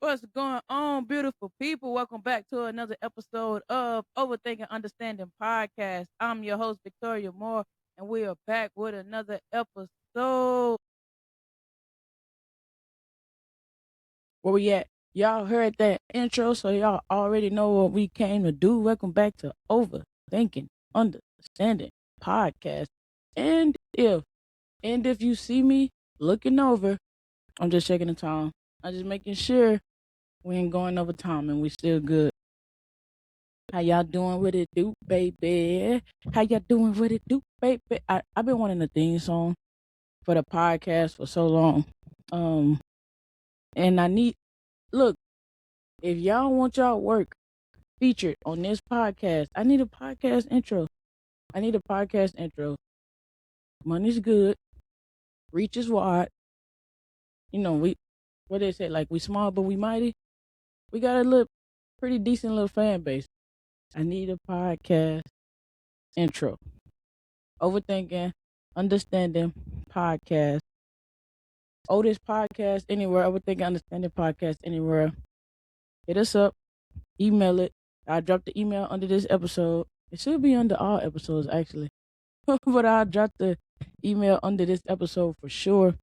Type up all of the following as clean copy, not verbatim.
What's going on, beautiful people? Welcome back to another episode of Overthinking Understanding Podcast. I'm your host, Victoria Moore, and we are back with another episode. Where we at? Y'all heard that intro, so y'all already know what we came to do. Welcome back to Overthinking Understanding Podcast. And if you see me looking over, I'm just checking the time. I'm just making sure we ain't going over time and we still good. How y'all doing? What it do, baby? How y'all doing? What it do, baby? I've been wanting a theme song for the podcast for so long. Um, and I need look, if y'all want y'all work featured on this podcast, I need a podcast intro. I need a podcast intro. Money's good, reach is wide. You know, we what they say, like we small but we mighty. We got a little pretty decent little fan base. I need a podcast intro. Overthinking, understanding podcast. Oldest podcast anywhere. Overthinking, understanding podcast anywhere. Hit us up. Email it. I dropped the email under this episode. It should be under all episodes actually, but I dropped the email under this episode for sure.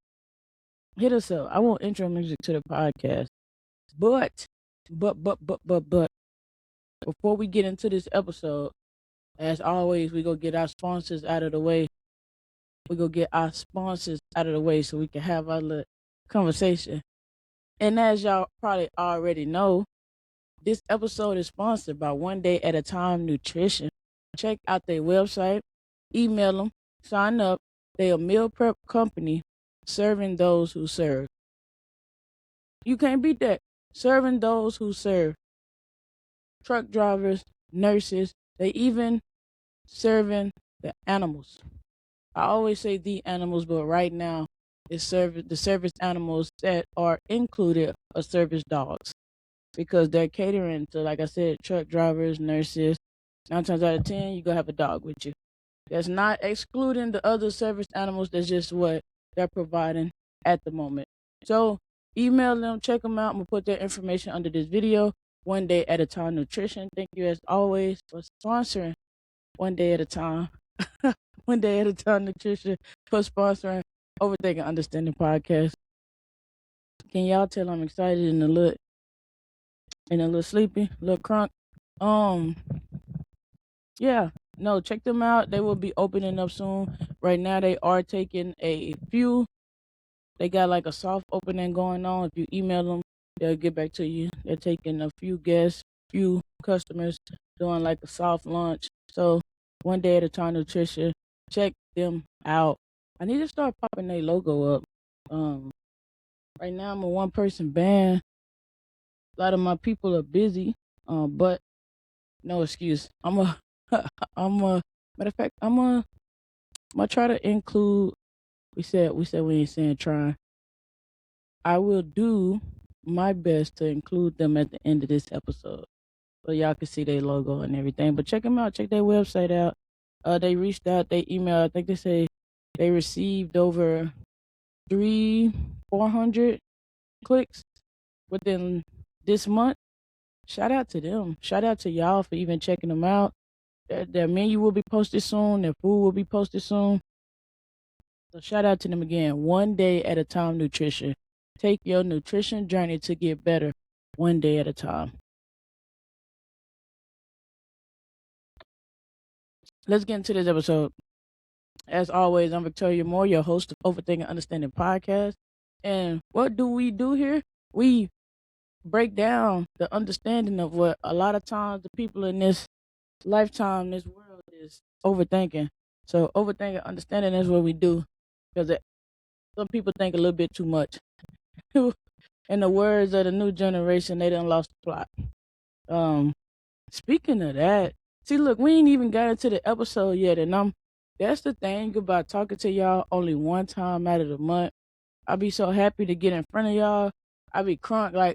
Hit us up. I want intro music to the podcast, but, but, before we get into this episode, as always, we go get our sponsors out of the way. So we can have our little conversation. And as y'all probably already know, this episode is sponsored by One Day at a Time Nutrition. Check out their website, email them, sign up. They're a meal prep company serving those who serve. You can't beat that. Serving those who serve. Truck drivers, nurses, they even serving the animals. I always say the animals, but right now it's the service animals that are included are service dogs because they're catering to, like I said, truck drivers, nurses. 9 times out of 10, you're going to have a dog with you. That's not excluding the other service animals. That's just what they're providing at the moment. So email them, check them out. I'm going to put their information under this video. One Day at a Time Nutrition. Thank you as always for sponsoring One Day at a Time. One Day at a Time Nutrition for sponsoring Overthinking Understanding Podcast. Can y'all tell I'm excited and a little sleepy, a little crunk? Yeah. No, check them out. They will be opening up soon. Right now they are taking a few. They got like a soft opening going on. If you email them, they'll get back to you. They're taking a few guests, few customers, doing like a soft launch. So One Day at a Time Nutrition. Check them out. I need to start popping their logo up. Right now I'm a one-person band. A lot of my people are busy, but no excuse. I'm a matter of fact. I'm gonna try to include. We said we ain't saying try. I will do my best to include them at the end of this episode, so y'all can see their logo and everything. But check them out. Check their website out. They reached out. They emailed. I think they say they received over 400 clicks within this month. Shout out to them. Shout out to y'all for even checking them out. Their menu will be posted soon. Their food will be posted soon. So shout out to them again. One Day at a Time Nutrition. Take your nutrition journey to get better one day at a time. Let's get into this episode. As always, I'm Victoria Moore, your host of Overthinking Understanding Podcast. And what do we do here? We break down the understanding of what a lot of times the people in this lifetime, this world is overthinking. So overthinking, understanding is what we do. Because some people think a little bit too much. In the words of the new generation, they done lost the plot. Speaking of that, see, look, we ain't even got into the episode yet, and that's the thing about talking to y'all only one time out of the month. I be so happy to get in front of y'all. I be crunk like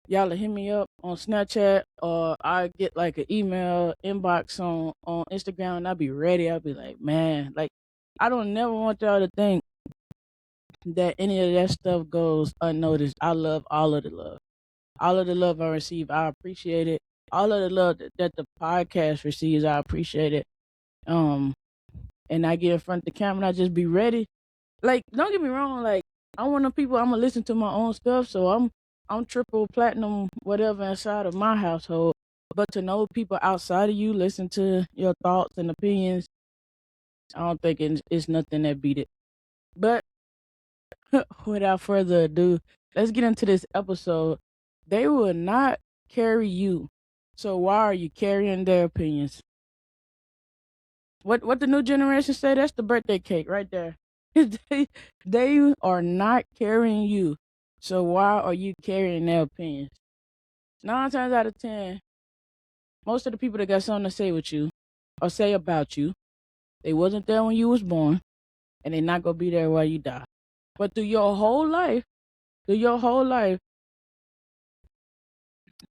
y'all will hit me up on Snapchat, or I get like an email inbox on Instagram, and I be ready. I'll be like, man, like I don't never want y'all to think that any of that stuff goes unnoticed. I love all of the love. All of the love I receive, I appreciate it. All of the love that the podcast receives, I appreciate it. Um, and I get in front of the camera and I just be ready. Like, don't get me wrong, like I'm one of the people I'm gonna listen to my own stuff, so I'm triple platinum whatever inside of my household. But to know people outside of you listen to your thoughts and opinions, I don't think it's nothing that beat it. But without further ado, let's get into this episode. They will not carry you, so why are you carrying their opinions? What the new generation say? That's the birthday cake right there. they are not carrying you, so why are you carrying their opinions? 9 times out of 10, most of the people that got something to say with you or say about you, they wasn't there when you was born, and they not gonna be there while you die. But through your whole life,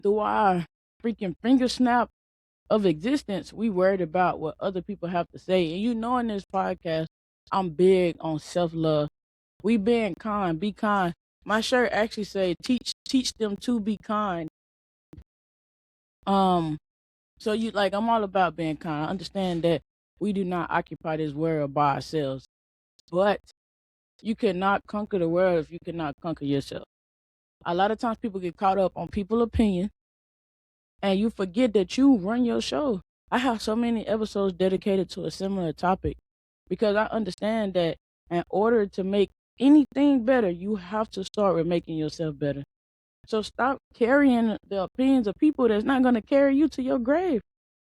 through our freaking finger snap of existence, we worried about what other people have to say. And you know, in this podcast, I'm big on self-love. We being kind, be kind. My shirt actually say teach them to be kind. So you like I'm all about being kind. I understand that we do not occupy this world by ourselves. But you cannot conquer the world if you cannot conquer yourself. A lot of times people get caught up on people's opinion and you forget that you run your show. I have so many episodes dedicated to a similar topic because I understand that in order to make anything better, you have to start with making yourself better. So stop carrying the opinions of people that's not going to carry you to your grave.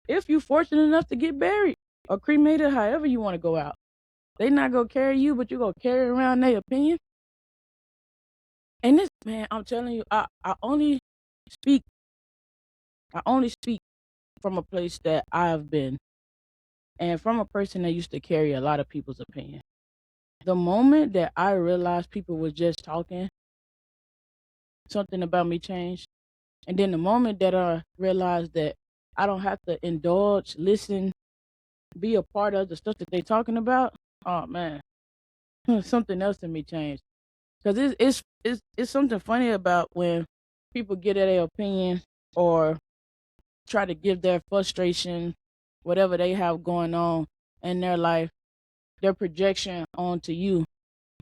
If you're fortunate enough to get buried or cremated, however you want to go out, they not going to carry you, but you're going to carry around their opinion. And this, man, I'm telling you, I only speak from a place that I've been and from a person that used to carry a lot of people's opinion. The moment that I realized people were just talking, something about me changed. And then the moment that I realized that I don't have to indulge, listen, be a part of the stuff that they talking about, oh man, something else in me changed. Because it's something funny about when people get at their opinion or try to give their frustration, whatever they have going on in their life, their projection onto you.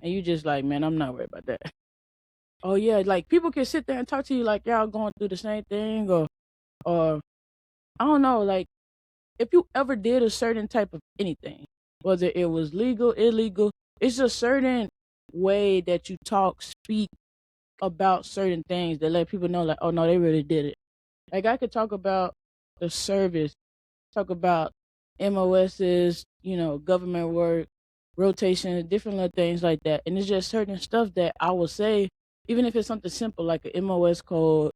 And you just like, man, I'm not worried about that. Oh yeah, like people can sit there and talk to you like y'all going through the same thing or I don't know, like if you ever did a certain type of anything, whether it was legal, illegal, it's a certain way that you talk, speak about certain things that let people know like, oh no, they really did it. Like I could talk about the service, talk about MOSs, government work, rotation, different little things like that. And it's just certain stuff that I will say, even if it's something simple like an MOS code,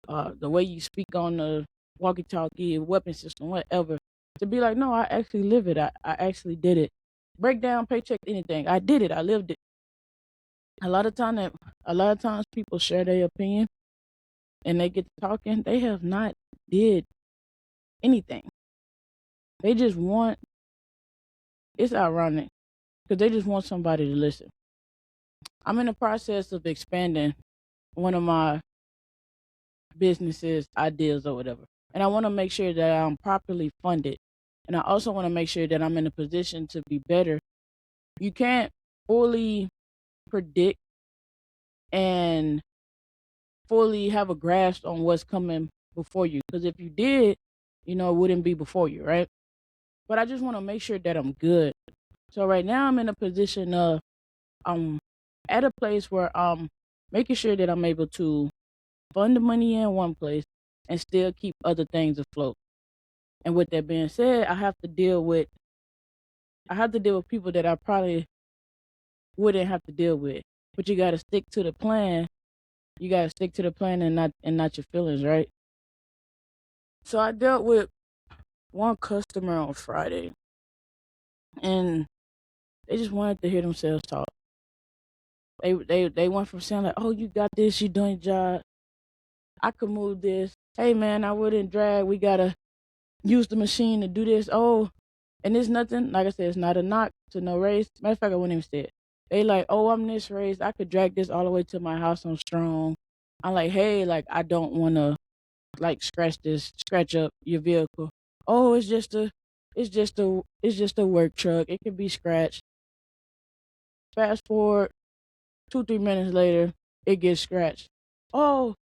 the way you speak on the walkie-talkie, weapon system, whatever, to be like, no, I actually live it. I actually did it. Breakdown, paycheck, anything. I did it. I lived it. A lot of times people share their opinion and they get to talking. They have not did anything. They just want. It's ironic because they just want somebody to listen. I'm in the process of expanding one of my businesses, ideas, or whatever. And I want to make sure that I'm properly funded. And I also want to make sure that I'm in a position to be better. You can't fully predict and fully have a grasp on what's coming before you. Because if you did, it wouldn't be before you, right? But I just want to make sure that I'm good. So right now I'm in a position of at a place where I'm making sure that I'm able to fund the money in one place and still keep other things afloat. And with that being said, I have to deal with people that I probably wouldn't have to deal with. But you gotta stick to the plan. You gotta stick to the plan and not your feelings, right? So I dealt with one customer on Friday and they just wanted to hear themselves talk. They went from saying like, oh, you got this, you doing your job. I could move this. Hey man, I wouldn't drag. We gotta use the machine to do this. Oh, and it's nothing. Like I said, it's not a knock to no race. Matter of fact, I wouldn't even say it. They like, oh, I'm this race. I could drag this all the way to my house. I'm strong. I'm like, hey, like I don't want to like scratch up your vehicle. Oh, it's just a work truck. It can be scratched. Fast forward 2, 3 minutes later, it gets scratched. Oh,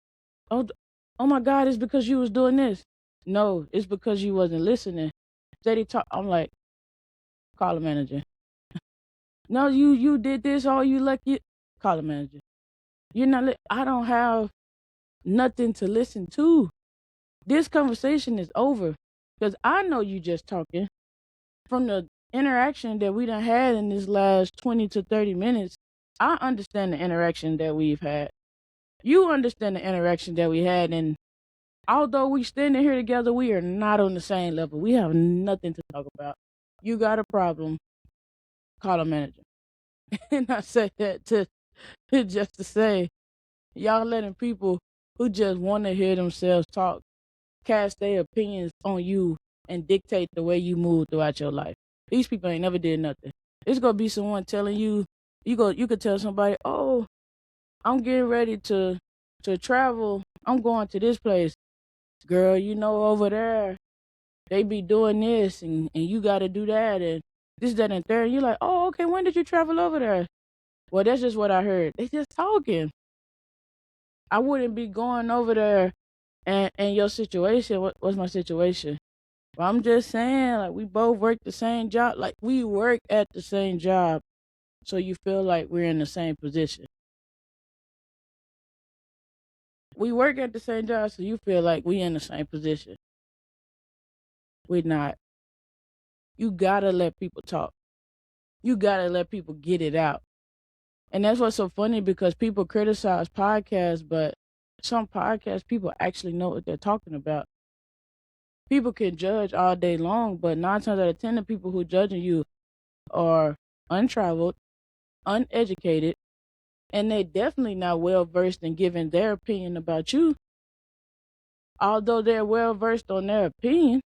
oh, oh my God! It's because you was doing this. No, it's because you wasn't listening. Steady talk. I'm like, call the manager. No, you did this. Oh, you lucky. Call the manager. You're not. I don't have nothing to listen to. This conversation is over because I know you just talking from the interaction that we done had in this last 20 to 30 minutes. I understand the interaction that we've had. You understand the interaction that we had, and although we standing here together, we are not on the same level. We have nothing to talk about. You got a problem, call a manager. And I say that to just to say, y'all letting people who just want to hear themselves talk cast their opinions on you and dictate the way you move throughout your life. These people ain't never did nothing. It's gonna be someone telling you, you could tell somebody, oh, I'm getting ready to travel. I'm going to this place. Girl, you know over there they be doing this and you gotta do that and this, that, and third. You're like, oh, okay, when did you travel over there? Well, that's just what I heard. They just talking. I wouldn't be going over there and your situation. What's my situation? Well, I'm just saying, like, we both work the same job. Like, we work at the same job. So you feel like we're in the same position. We work at the same job, so you feel like we in the same position. We're not. You gotta let people talk. You gotta let people get it out. And that's what's so funny because people criticize podcasts, but some podcasts, people actually know what they're talking about. People can judge all day long, but 9 times out of 10, the people who judging you are untraveled, uneducated, and they definitely not well versed in giving their opinion about you. Although they're well versed on their opinion,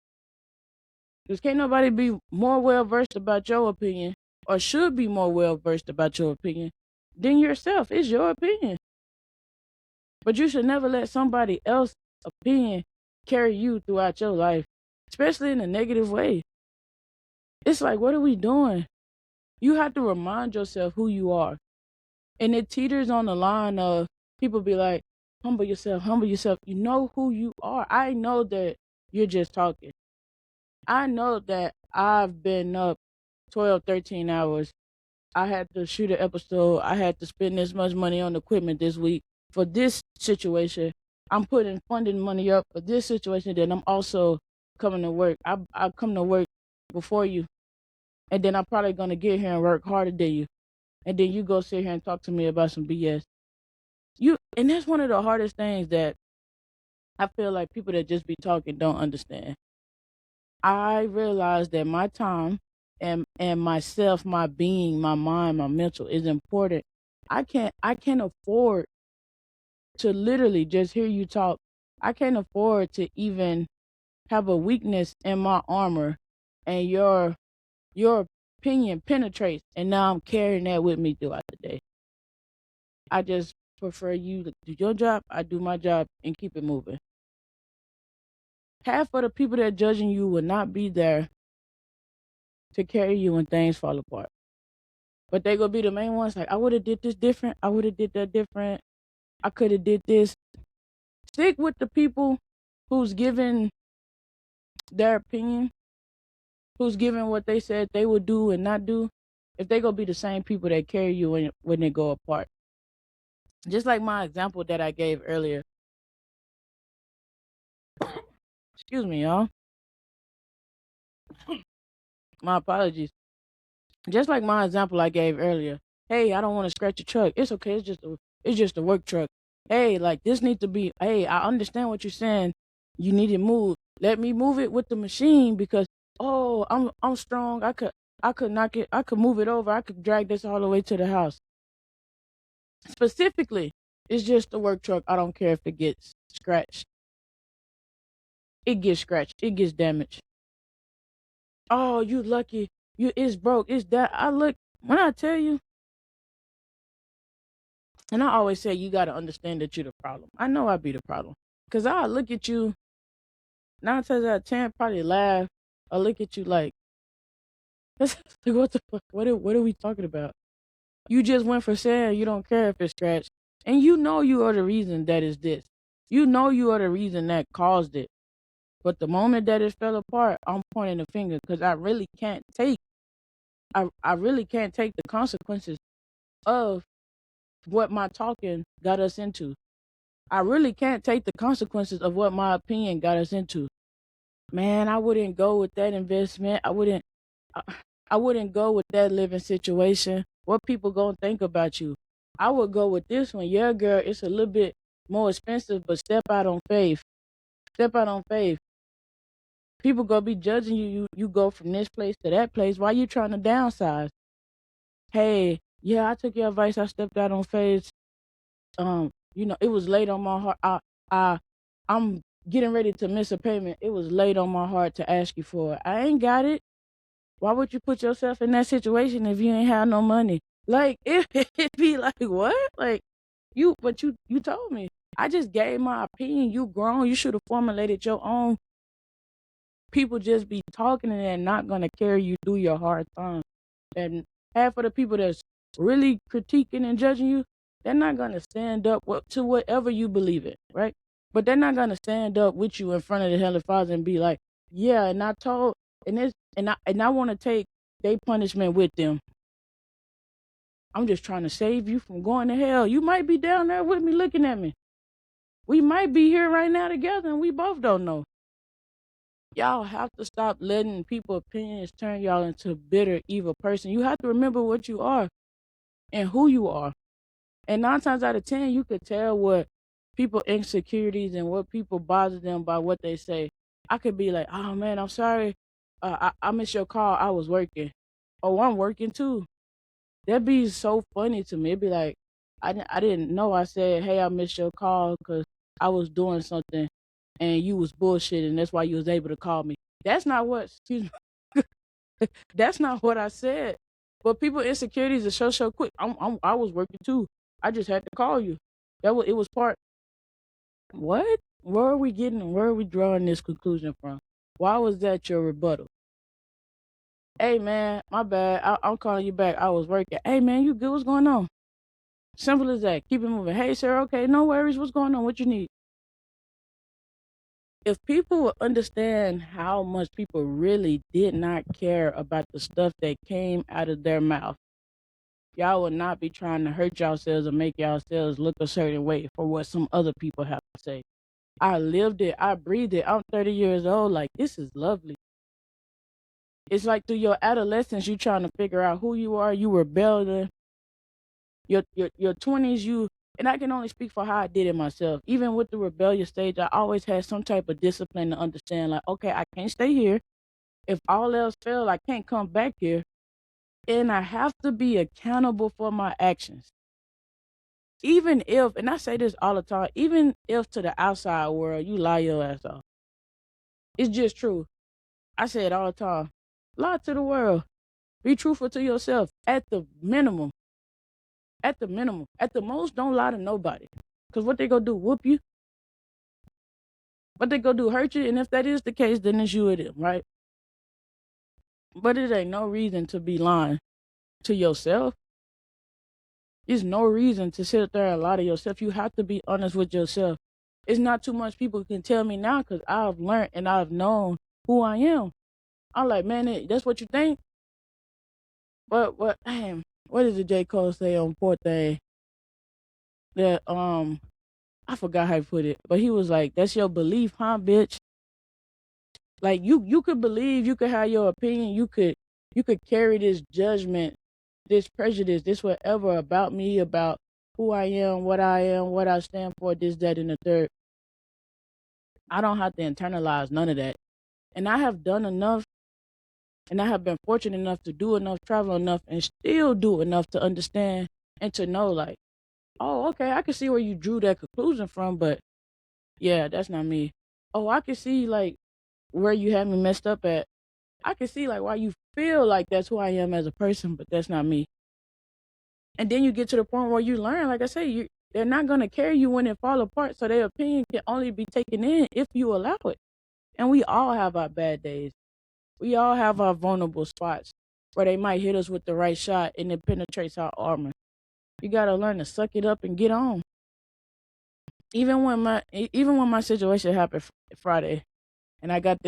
because can't nobody be more well versed about your opinion, or should be more well versed about your opinion than yourself. It's your opinion. But you should never let somebody else's opinion carry you throughout your life, especially in a negative way. It's like, what are we doing? You have to remind yourself who you are. And it teeters on the line of people be like, humble yourself, humble yourself. You know who you are. I know that you're just talking. I know that I've been up 12, 13 hours. I had to shoot an episode. I had to spend this much money on equipment this week for this situation. I'm putting funding money up for this situation. Then I'm also coming to work. I come to work before you. And then I'm probably going to get here and work harder than you. And then you go sit here and talk to me about some BS. And that's one of the hardest things that I feel like people that just be talking don't understand. I realize that my time and myself, my being, my mind, my mental is important. I can't afford to literally just hear you talk. I can't afford to even have a weakness in my armor and your opinion penetrates and now I'm carrying that with me throughout the day. I just prefer you to do your job, I do my job and keep it moving. Half of the people that judging you will not be there to carry you when things fall apart. But they gonna be the main ones like, I would have did this different, I would have did that different, I could have did this. Stick with the people who's giving their opinion, who's giving what they said they would do and not do. If they gonna be the same people that carry you when they go apart. Just like my example that I gave earlier. Excuse me, y'all. My apologies. Just like my example I gave earlier. Hey, I don't want to scratch your truck. It's okay. It's just a work truck. Hey, like this needs to be. Hey, I understand what you're saying. You need it moved. Let me move it with the machine because oh, I'm strong. I could knock it. I could move it over. I could drag this all the way to the house. Specifically, it's just a work truck. I don't care if it gets scratched. It gets scratched. It gets damaged. Oh, you lucky. It's broke. It's that. I look when I tell you, And I always say you got to understand that you're the problem. I know I be the problem. Because I look at you, 9 times out of 10, probably laugh. I look at you like, like what the fuck? What are we talking about? You just went for saying you don't care if it's scratched. And you know you are the reason that is this. You know you are the reason that caused it. But the moment that it fell apart, I'm pointing the finger because I really can't take the consequences of what my talking got us into. I really can't take the consequences of what my opinion got us into. Man, I wouldn't go with that investment. I, I wouldn't go with that living situation. What people gonna think about you? I would go with this one. Yeah, girl, it's a little bit more expensive, but step out on faith. Step out on faith. People gonna be judging you. You go from this place to that place. Why you trying to downsize? Hey, yeah, I took your advice. I stepped out on faith. It was late on my heart. I'm getting ready to miss a payment. It was late on my heart to ask you for it. I ain't got it. Why would you put yourself in that situation if you ain't have no money? Like it'd be like what? Like you told me. I just gave my opinion. You grown. You should have formulated your own. People just be talking and they're not gonna carry you through your hard time. And half of the people that's really critiquing and judging you, they're not gonna stand up to whatever you believe in, right? But they're not gonna stand up with you in front of the Heavenly Father and be like, yeah, and I told and I want to take their punishment with them. I'm just trying to save you from going to hell. You might be down there with me looking at me. We might be here right now together and we both don't know. Y'all have to stop letting people's opinions turn y'all into a bitter, evil person. You have to remember what you are and who you are. And 9 times out of 10, you could tell what people insecurities and what people bother them by what they say. I could be like, oh man, I'm sorry. I missed your call. I was working. Oh, I'm working too. That'd be so funny to me. It'd be like, I didn't know. I said, hey, I missed your call because I was doing something and you was bullshitting. That's why you was able to call me. That's not what, excuse me. That's not what I said. But people insecurities are so quick. I was working too. I just had to call you. It was part. What? Where are we drawing this conclusion from? Why was that your rebuttal? Hey man, my bad. I'm calling you back. I was working. Hey man, you good? What's going on? Simple as that. Keep it moving. Hey sir, okay, no worries. What's going on? What you need? If people would understand how much people really did not care about the stuff that came out of their mouth, y'all would not be trying to hurt yourselves or make yourselves look a certain way for what some other people have to say. I lived it. I breathed it. I'm 30 years old. Like, this is lovely. It's like through your adolescence, you trying to figure out who you are. You rebelling. Your 20s, and I can only speak for how I did it myself. Even with the rebellious stage, I always had some type of discipline to understand, like, okay, I can't stay here. If all else fails, I can't come back here. And I have to be accountable for my actions. Even if, and I say this all the time, even if to the outside world, you lie your ass off. It's just true. I say it all the time. Lie to the world. Be truthful to yourself at the minimum. At the minimum. At the most, don't lie to nobody. Because what they gonna do, whoop you? What they gonna do, hurt you? And if that is the case, then it's you or them, right? But it ain't no reason to be lying to yourself. There's no reason to sit there and lie to yourself. You have to be honest with yourself. It's not too much people can tell me now because I've learned and I've known who I am. I'm like, man, that's what you think? But damn, what did J. Cole say on Poor Thing? That I forgot how he put it, but he was like, that's your belief, huh, bitch? Like you could believe, you could have your opinion, you could carry this judgment, this prejudice, this whatever about me, about who I am, what I stand for, this, that, and the third. I don't have to internalize none of that. And I have done enough, and I have been fortunate enough to do enough, travel enough, and still do enough to understand and to know, like, oh, okay, I can see where you drew that conclusion from, but yeah, that's not me. Oh, I can see, like, where you had me messed up at. I can see, like, why you feel like that's who I am as a person, but that's not me. And then you get to the point where you learn, like I say, they're not going to carry you when it fall apart. So their opinion can only be taken in if you allow it. And we all have our bad days. We all have our vulnerable spots where they might hit us with the right shot and it penetrates our armor. You got to learn to suck it up and get on. Even when my situation happened Friday, and I got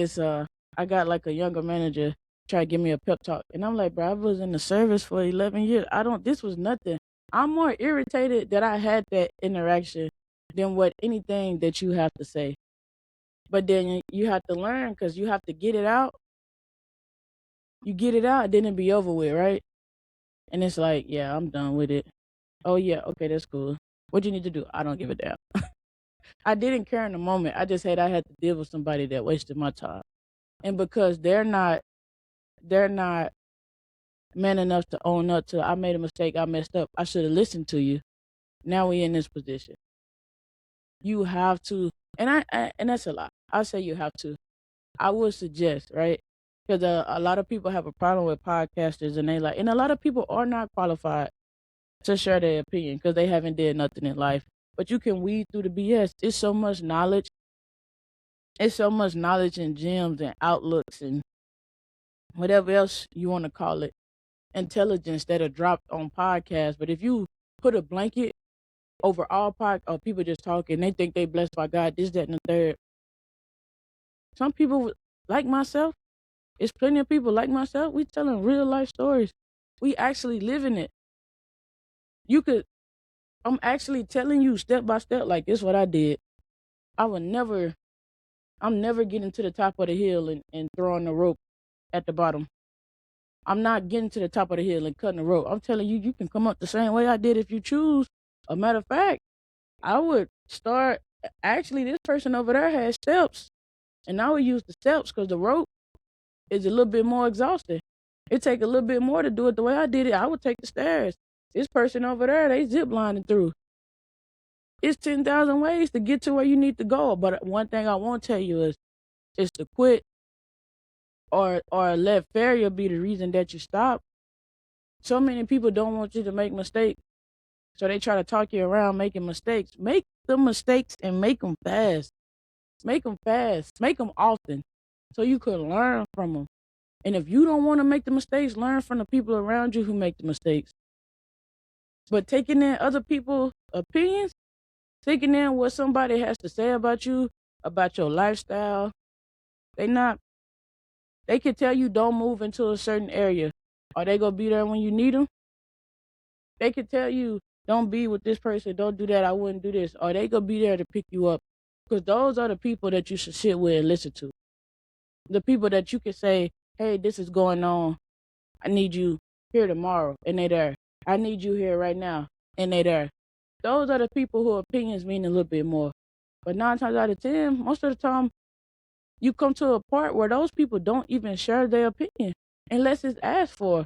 like a younger manager try to give me a pep talk, and I'm like, bro, I was in the service for 11 years. This was nothing. I'm more irritated that I had that interaction than what anything that you have to say. But then you have to learn because you have to get it out. You get it out, then it be over with, right? And it's like, yeah, I'm done with it. Oh yeah, okay, that's cool. What you need to do? I don't give a damn. I didn't care in the moment. I just had to deal with somebody that wasted my time. And because they're not man enough to own up to, I made a mistake, I messed up, I should have listened to you. Now we in this position. You have to, and and that's a lot. I say you have to. I would suggest, right? Because a lot of people have a problem with podcasters, and and a lot of people are not qualified to share their opinion because they haven't did nothing in life. But you can weed through the BS. It's so much knowledge. It's so much knowledge and gems and outlooks and whatever else you want to call it, intelligence that are dropped on podcasts. But if you put a blanket over all or people just talking, they think they blessed by God, this, that, and the third. Some people like myself, it's plenty of people like myself, we telling real life stories. We actually living it. I'm actually telling you step by step, like this is what I did. I'm never getting to the top of the hill and throwing the rope at the bottom. I'm not getting to the top of the hill and cutting the rope. I'm telling you, you can come up the same way I did if you choose. A matter of fact, I would start, actually, this person over there has steps, and I would use the steps because the rope is a little bit more exhausting. It take a little bit more to do it the way I did it. I would take the stairs. This person over there, they zip lining through. It's 10,000 ways to get to where you need to go. But one thing I won't tell you is to quit or let failure be the reason that you stop. So many people don't want you to make mistakes. So they try to talk you around making mistakes. Make the mistakes and make them fast. Make them fast. Make them often so you could learn from them. And if you don't want to make the mistakes, learn from the people around you who make the mistakes. But taking in other people's opinions, taking in what somebody has to say about you, about your lifestyle, they can tell you don't move into a certain area. Are they going to be there when you need them? They can tell you don't be with this person, don't do that, I wouldn't do this. Are they going to be there to pick you up? Because those are the people that you should sit with and listen to. The people that you can say, hey, this is going on. I need you here tomorrow, and they there. I need you here right now, and they there. Those are the people whose opinions mean a little bit more. But 9 times out of 10, most of the time, you come to a part where those people don't even share their opinion unless it's asked for.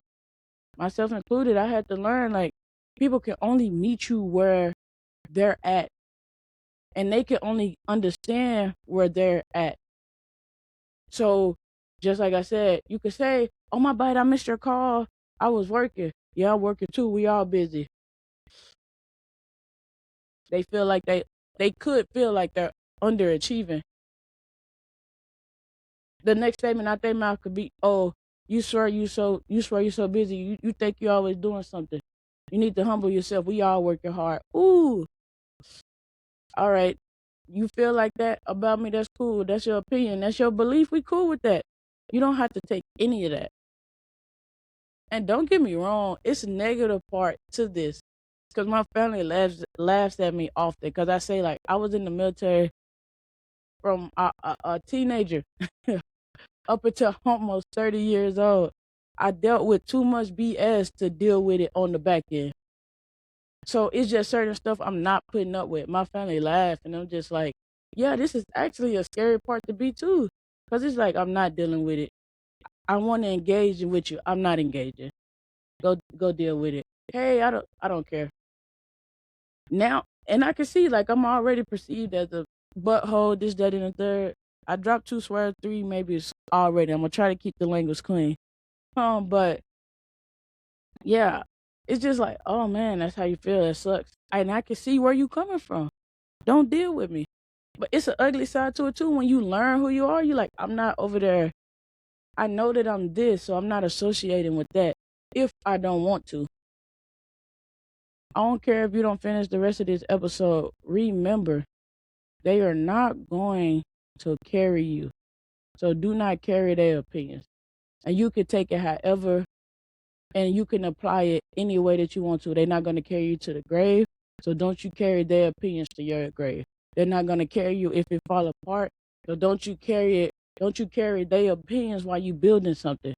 Myself included, I had to learn, like, people can only meet you where they're at. And they can only understand where they're at. So, just like I said, you could say, oh, my bad, I missed your call. I was working. Yeah, I'm working too. We all busy. They feel like they could feel like they're underachieving. The next statement out their mouth could be, oh, you swear you so busy. You think you're always doing something. You need to humble yourself. We all working hard. Ooh. All right. You feel like that about me, that's cool. That's your opinion. That's your belief. We cool with that. You don't have to take any of that. And don't get me wrong, it's a negative part to this. Because my family laughs at me often. Because I say, like, I was in the military from a teenager up until almost 30 years old. I dealt with too much BS to deal with it on the back end. So it's just certain stuff I'm not putting up with. My family laugh, and I'm just like, yeah, this is actually a scary part to be too. Because it's like, I'm not dealing with it. I want to engage with you. I'm not engaging. Go deal with it. Hey, I don't care. Now, and I can see, like, I'm already perceived as a butthole, this, that, and the third. I dropped 2 swears, 3 maybe already. I'm going to try to keep the language clean. But, yeah, It's just like, oh man, that's how you feel. That sucks. And I can see where you coming from. Don't deal with me. But it's an ugly side to it too. When you learn who you are, you're like, I'm not over there. I know that I'm this, so I'm not associating with that if I don't want to. I don't care if you don't finish the rest of this episode. Remember, they are not going to carry you. So do not carry their opinions. And you can take it however, and you can apply it any way that you want to. They're not going to carry you to the grave. So don't you carry their opinions to your grave. They're not going to carry you if it fall apart. So don't you carry it. Don't you carry their opinions while you building something.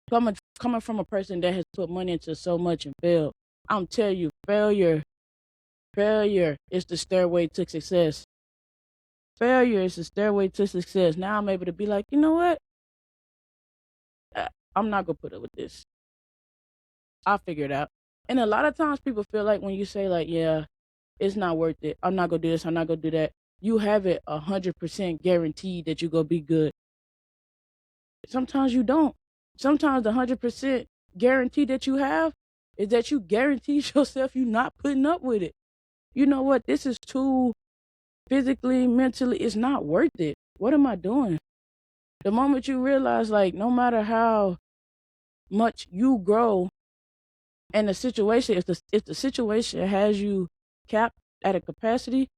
Coming from a person that has put money into so much and failed, I'm telling you, failure is the stairway to success. Failure is the stairway to success. Now I'm able to be like, you know what? I'm not going to put up with this. I'll figure it out. And a lot of times people feel like when you say like, yeah, it's not worth it. I'm not going to do this. I'm not going to do that. You have it 100% guaranteed that you're going to be good. Sometimes you don't. Sometimes the 100% guarantee that you have is that you guarantee yourself you're not putting up with it. You know what? This is too physically, mentally, it's not worth it. What am I doing? The moment you realize, like, no matter how much you grow and the situation, if the situation has you capped at a capacity,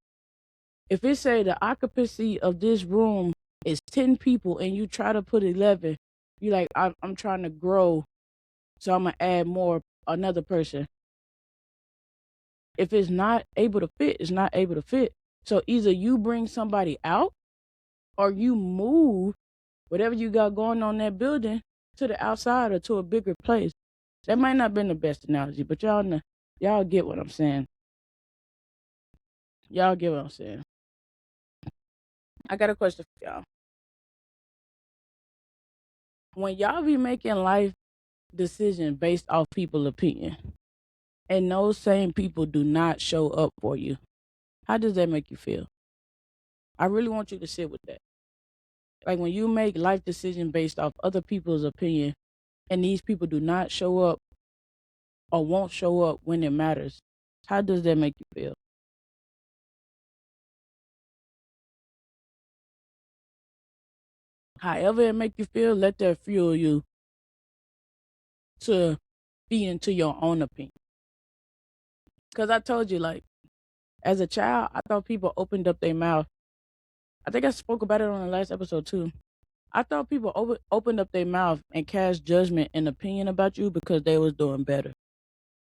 if it say the occupancy of this room is 10 people and you try to put 11, you're like, I'm trying to grow, so I'm going to add another person. If it's not able to fit, it's not able to fit. So either you bring somebody out or you move whatever you got going on in that building to the outside or to a bigger place. That might not have been the best analogy, but y'all get what I'm saying. Y'all get what I'm saying. I got a question for y'all. When y'all be making life decisions based off people's opinion, and those same people do not show up for you, how does that make you feel? I really want you to sit with that. Like when you make life decisions based off other people's opinion, and these people do not show up or won't show up when it matters, how does that make you feel? However it make you feel, let that fuel you to feed into your own opinion. Because I told you, like, as a child, I thought people opened up their mouth. I think I spoke about it on the last episode too. I thought people opened up their mouth and cast judgment and opinion about you because they was doing better.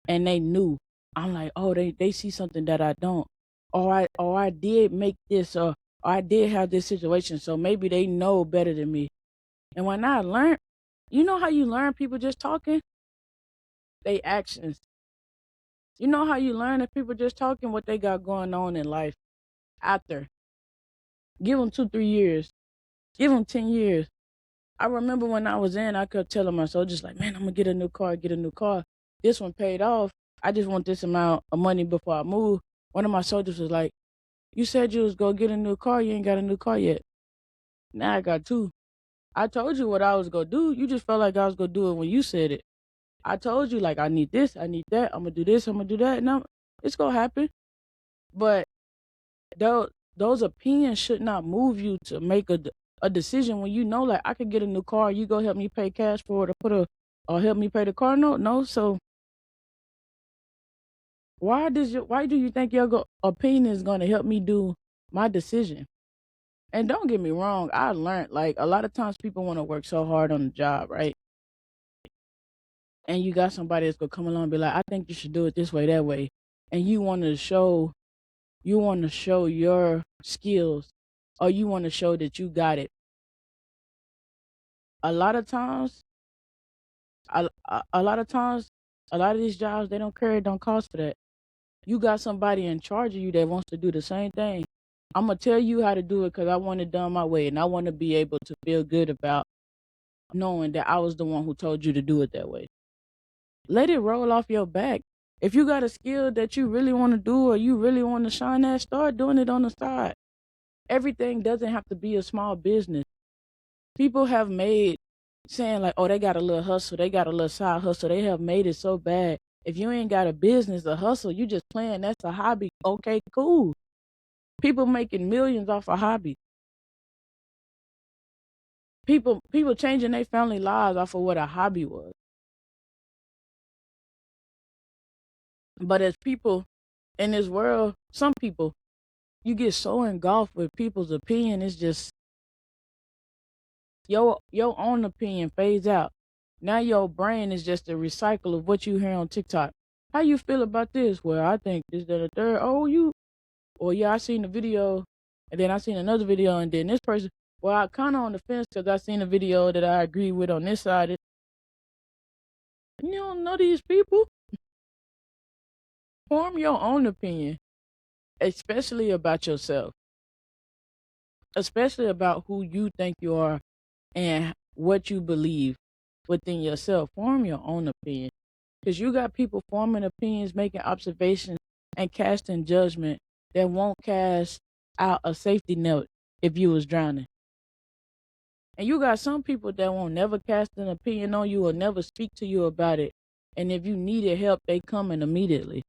And they knew. I'm like, oh, they see something that I don't. Or I did make this, or I did have this situation, so maybe they know better than me. And when I learned, you know how you learn people just talking? They actions. You know how you learn that people just talking what they got going on in life after. Give them 2-3 years. Give them 10 years. I remember when I was in, I kept telling myself, just like, man, I'm going to get a new car. This one paid off. I just want this amount of money before I move. One of my soldiers was like, you said you was going to get a new car. You ain't got a new car yet. Now I got 2. I told you what I was going to do. You just felt like I was going to do it when you said it. I told you, like, I need this, I need that. I'm going to do this, I'm going to do that. No, it's going to happen. But those opinions should not move you to make a decision when you know, like, I could get a new car. You go help me pay cash for it or help me pay the car note? No. So why do you think your opinion is going to help me do my decision? And don't get me wrong, I learned, like, a lot of times people want to work so hard on the job, right? And you got somebody that's going to come along and be like, I think you should do it this way, that way. And you want to show your skills, or you want to show that you got it. A lot of times, a lot of these jobs, they don't care, it don't cost for that. You got somebody in charge of you that wants to do the same thing. I'm going to tell you how to do it because I want it done my way, and I want to be able to feel good about knowing that I was the one who told you to do it that way. Let it roll off your back. If you got a skill that you really want to do or you really want to shine at, start doing it on the side. Everything doesn't have to be a small business. People have made saying like, oh, they got a little hustle, they got a little side hustle. They have made it so bad If you ain't got a business, a hustle, you just playing, that's a hobby. Okay, cool. People making millions off a hobby. People changing their family lives off of what a hobby was. But as people in this world, some people, you get so engulfed with people's opinion, it's just your own opinion fades out. Now your brain is just a recycle of what you hear on TikTok. How you feel about this? Well, I think this, that, or third. Oh, you. Well, yeah, I seen the video, and then I seen another video, and then this person. Well, I kind of on the fence because I seen a video that I agree with on this side. You don't know these people. Form your own opinion, especially about yourself, especially about who you think you are and what you believe within yourself. Form your own opinion. Because you got people forming opinions, making observations, and casting judgment that won't cast out a safety net if you was drowning. And you got some people that won't never cast an opinion on you or never speak to you about it. And if you needed help, they come in immediately.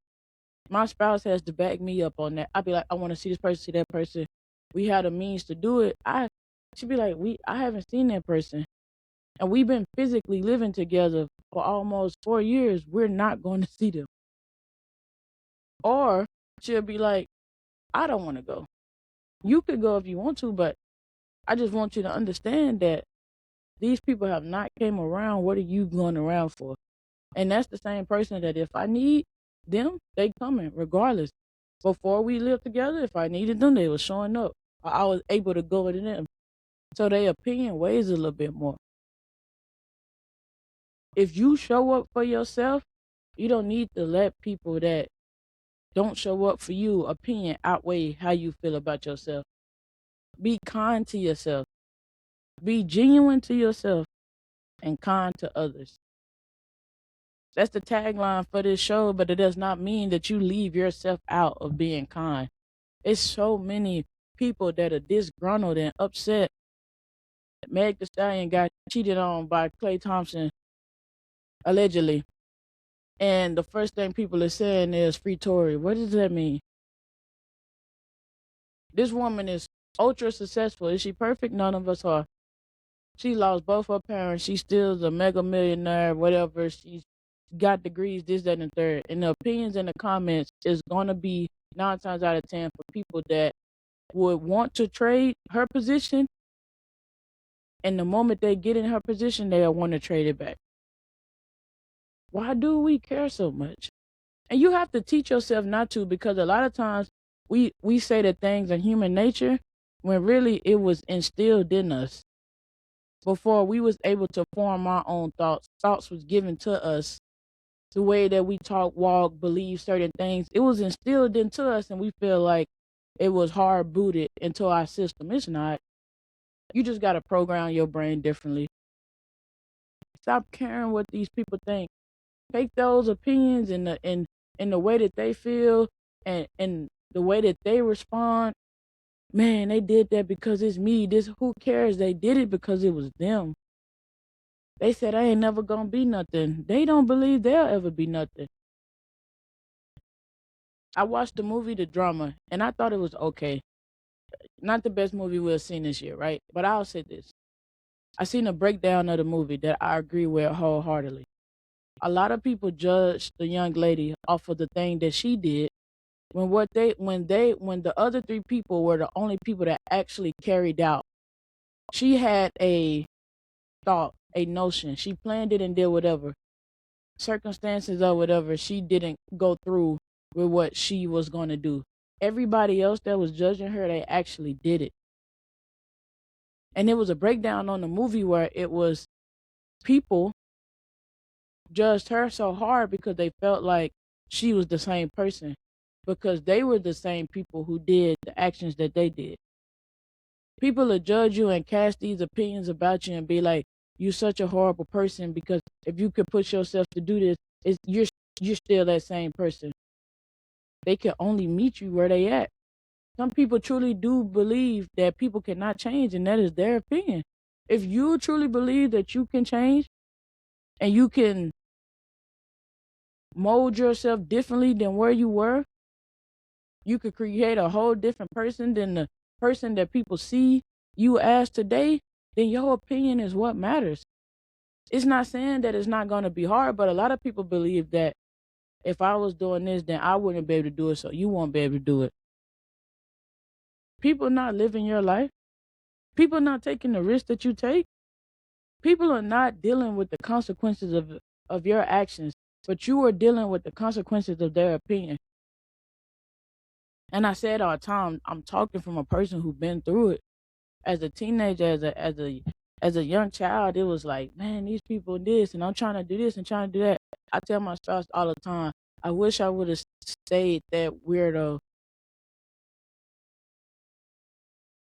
My spouse has to back me up on that. I'd be like, I want to see this person, see that person. We had a means to do it. She'd be like, I haven't seen that person. And we've been physically living together for almost 4 years. We're not going to see them. Or she'll be like, I don't want to go. You could go if you want to, but I just want you to understand that these people have not came around. What are you going around for? And that's the same person that if I need them, they coming regardless. Before we lived together, if I needed them, they were showing up. I was able to go to them. So their opinion weighs a little bit more. If you show up for yourself, you don't need to let people that don't show up for you opinion outweigh how you feel about yourself. Be kind to yourself. Be genuine to yourself and kind to others. That's the tagline for this show, but it does not mean that you leave yourself out of being kind. It's so many people that are disgruntled and upset. Meg Thee Stallion got cheated on by Klay Thompson, allegedly. And the first thing people are saying is free Tory. What does that mean? This woman is ultra successful. Is she perfect? None of us are. She lost both her parents. She's still a mega millionaire, whatever. She's got degrees, this, that, and the third. And the opinions in the comments is going to be 9 times out of 10 for people that would want to trade her position. And the moment they get in her position, they'll want to trade it back. Why do we care so much? And you have to teach yourself not to, because a lot of times we say that things are human nature when really it was instilled in us. Before we was able to form our own thoughts, thoughts was given to us. The way that we talk, walk, believe certain things, it was instilled into us, and we feel like it was hard booted into our system. It's not. You just got to program your brain differently. Stop caring what these people think. Take those opinions and the way that they feel and the way that they respond. Man, they did that because it's me. This, who cares? They did it because it was them. They said I ain't never gonna be nothing. They don't believe they'll ever be nothing. I watched the movie The Drama, and I thought it was okay. Not the best movie we've seen this year, right? But I'll say this. I seen a breakdown of the movie that I agree with wholeheartedly. A lot of people judged the young lady off of the thing that she did when the other 3 people were the only people that actually carried out. She had a thought, a notion. She planned it and did whatever. Circumstances or whatever, she didn't go through with what she was going to do. Everybody else that was judging her, they actually did it. And it was a breakdown on the movie where it was people judged her so hard because they felt like she was the same person, because they were the same people who did the actions that they did. People will judge you and cast these opinions about you and be like, you're such a horrible person because if you could push yourself to do this, you're still that same person. They can only meet you where they at. Some people truly do believe that people cannot change, and that is their opinion. If you truly believe that you can change and you can mold yourself differently than where you were, you could create a whole different person than the person that people see you as today, then your opinion is what matters. It's not saying that it's not going to be hard, but a lot of people believe that if I was doing this, then I wouldn't be able to do it, so you won't be able to do it. People not living your life. People not taking the risk that you take. People are not dealing with the consequences of your actions, but you are dealing with the consequences of their opinion. And I say it all the time, I'm talking from a person who's been through it. As a teenager, as a young child, it was like, man, these people this, and I'm trying to do this and trying to do that. I tell my spouse all the time, I wish I would have stayed that weirdo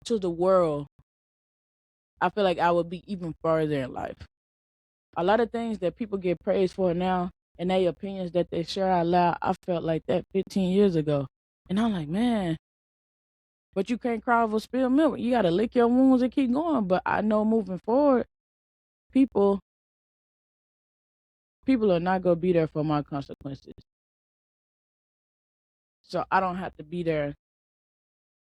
to the world. I feel like I would be even further in life. A lot of things that people get praised for now and their opinions that they share out loud, I felt like that 15 years ago. And I'm like, man, but you can't cry over spilled milk. You got to lick your wounds and keep going. But I know moving forward, people are not going to be there for my consequences. So I don't have to be there.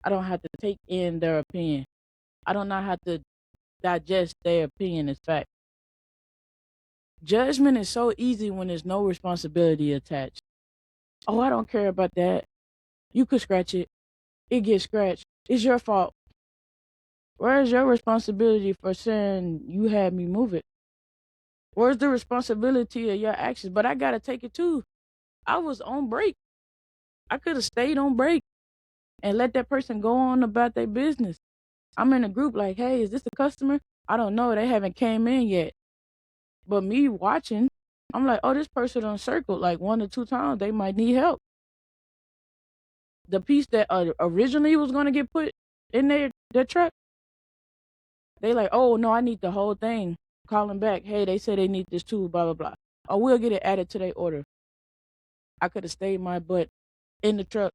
I don't have to take in their opinion. I do not have to digest their opinion as fact. Judgment is so easy when there's no responsibility attached. Oh, I don't care about that. You could scratch it. It gets scratched. It's your fault. Where's your responsibility for saying you had me move it? Where's the responsibility of your actions? But I got to take it too. I was on break. I could have stayed on break and let that person go on about their business. I'm in a group like, hey, is this a customer? I don't know. They haven't came in yet. But me watching, I'm like, oh, this person on circle like 1 or 2 times. They might need help. The piece that originally was going to get put in their truck, they like, oh, no, I need the whole thing. Calling back, hey, they said they need this too, blah, blah, blah. Oh, we'll get it added to their order. I could have stayed my butt in the truck,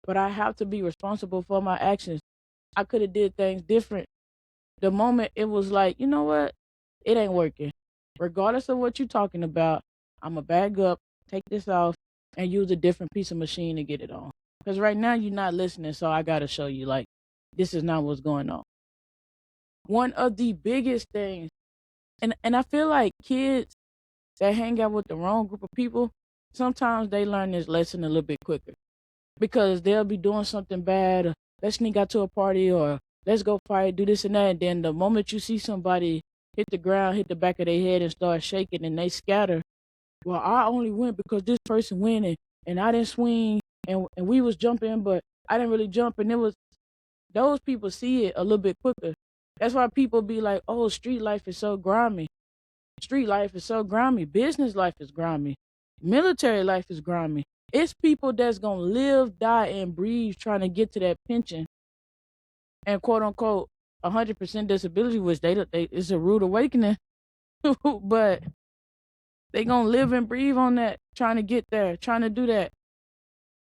but I have to be responsible for my actions. I could have did things different. The moment it was like, you know what? It ain't working. Regardless of what you're talking about, I'm going to bag up, take this off, and use a different piece of machine to get it on. Because right now you're not listening, so I got to show you, like, this is not what's going on. One of the biggest things, and I feel like kids that hang out with the wrong group of people, sometimes they learn this lesson a little bit quicker. Because they'll be doing something bad, or let's sneak out to a party, or let's go fight, do this and that. And then the moment you see somebody hit the ground, hit the back of their head and start shaking and they scatter, well, I only went because this person went and I didn't swing and we was jumping, but I didn't really jump. And it was, those people see it a little bit quicker. That's why people be like, oh, street life is so grimy. Street life is so grimy. Business life is grimy. Military life is grimy. It's people that's going to live, die, and breathe trying to get to that pension and quote unquote 100% disability, which they it's a rude awakening, but they going to live and breathe on that, trying to get there, trying to do that.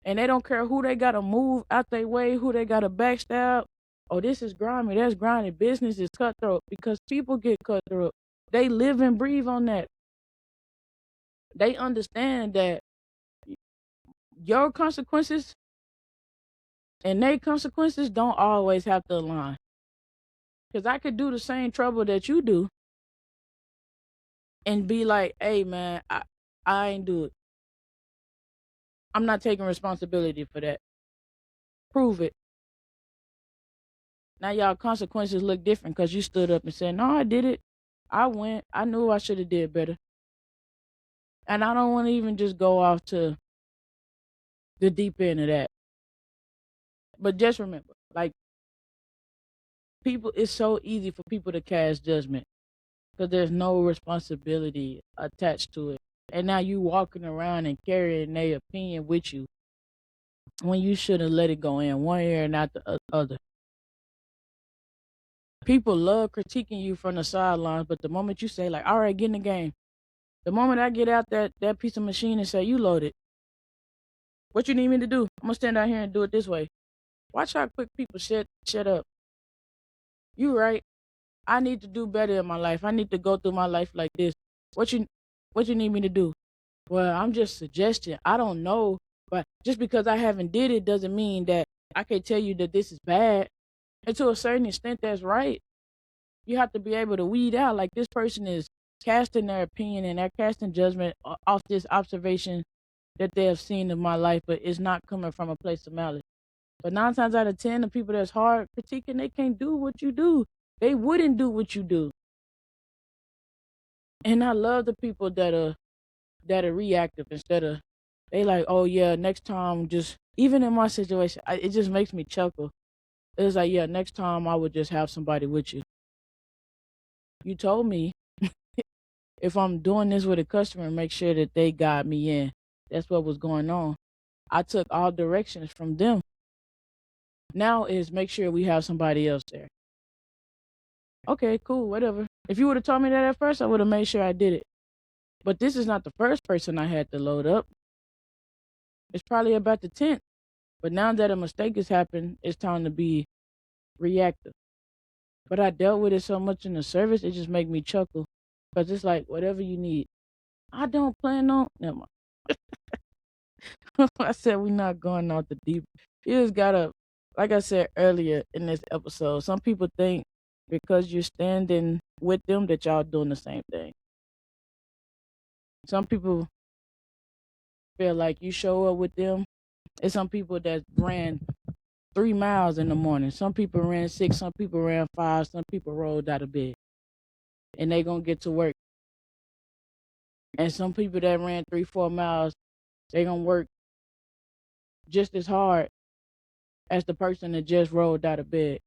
And they don't care who they got to move out their way, who they got to backstab. Oh, this is grimy, that's grimy. Business is cutthroat because people get cutthroat. They live and breathe on that. They understand that your consequences and their consequences don't always have to align. Because I could do the same trouble that you do and be like, hey, man, I ain't do it. I'm not taking responsibility for that. Prove it. Now y'all consequences look different because you stood up and said, no, I did it. I went. I knew I should have did better. And I don't want to even just go off to the deep end of that. But just remember, like, people, it's so easy for people to cast judgment because there's no responsibility attached to it. And now you walking around and carrying their opinion with you when you should have let it go in one ear and out the other. People love critiquing you from the sidelines, but the moment you say, like, all right, get in the game. The moment I get out that piece of machine and say, you load it. What you need me to do? I'm going to stand out here and do it this way. Watch how quick people shut up. You right. I need to do better in my life. I need to go through my life like this. What you need me to do? Well, I'm just suggesting. I don't know, but just because I haven't did it doesn't mean that I can tell you that this is bad. And to a certain extent, that's right. You have to be able to weed out like this person is casting their opinion and they're casting judgment off this observation that they have seen of my life, but it's not coming from a place of malice. But 9 times out of 10, the people that's hard critiquing, they can't do what you do. They wouldn't do what you do. And I love the people that are reactive instead of they like, oh yeah, next time just even in my situation, it just makes me chuckle. It's like, yeah, next time I would just have somebody with you. You told me if I'm doing this with a customer, make sure that they guide me in. That's what was going on. I took all directions from them. Now is make sure we have somebody else there. Okay, cool, whatever. If you would have told me that at first, I would have made sure I did it. But this is not the first person I had to load up. It's probably about the 10th. But now that a mistake has happened, it's time to be reactive. But I dealt with it so much in the service, it just make me chuckle. Because it's like, whatever you need. I don't plan on... Never mind. I said we're not going out the deep. You just gotta, like I said earlier in this episode, some people think because you're standing with them that y'all doing the same thing. Some people feel like you show up with them. It's some people that ran 3 miles in the morning. Some people ran 6, some people ran 5, some people rolled out of bed. And they gonna get to work. And some people that ran 3, 4 miles, they gonna work just as hard as the person that just rolled out of bed.